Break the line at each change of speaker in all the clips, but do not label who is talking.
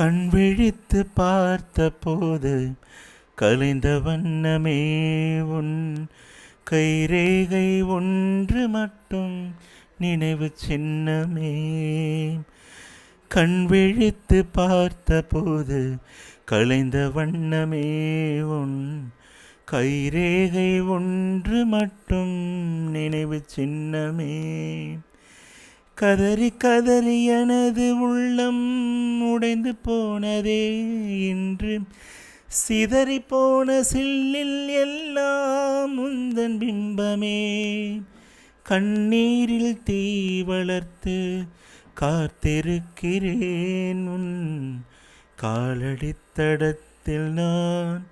கண் விழித்து பார்த்தபோது கலைந்த வண்ணமே உன் கைரேகை ஒன்று மட்டும் நினைவு சின்னமே. கண் விழித்து பார்த்தபோது கலைந்த வண்ணமே உன் கைரேகை ஒன்று மட்டும் நினைவு சின்னமே. கதறி கதறி எனது உள்ளம் உடைந்து போனதே இன்று, சிதறி போன சில்லில் எல்லாம் உந்தன் பிம்பமே. கண்ணீரில் தீ வளர்த்து காத்திருக்கிறேன், உன் காலடித்தடத்தில் நான்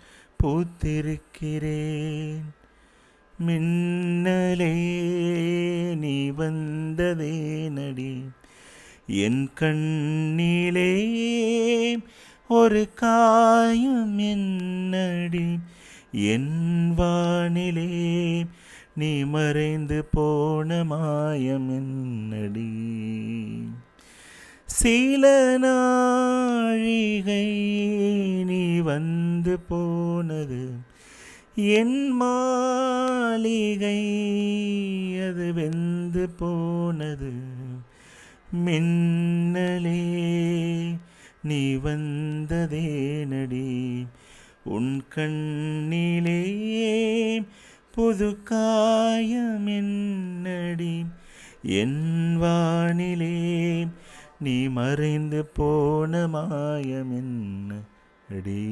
பூத்திருக்கிறேன். மின்னலே நீ வந்ததே நடி என் கண்ணிலே ஒரு காயம் என்னடி, என் வானிலே நீ மறைந்து போன மாயம் என்னடி. சில நாழிகை நீ வந்து போனது என் மாளிகை, அது வெந்து போனது. மின்னலே நீ வந்ததே நடி உன் கண்ணிலே புது காயம் என்னடி, என் வானிலே நீ மறைந்து போன மாயம் என்னடி.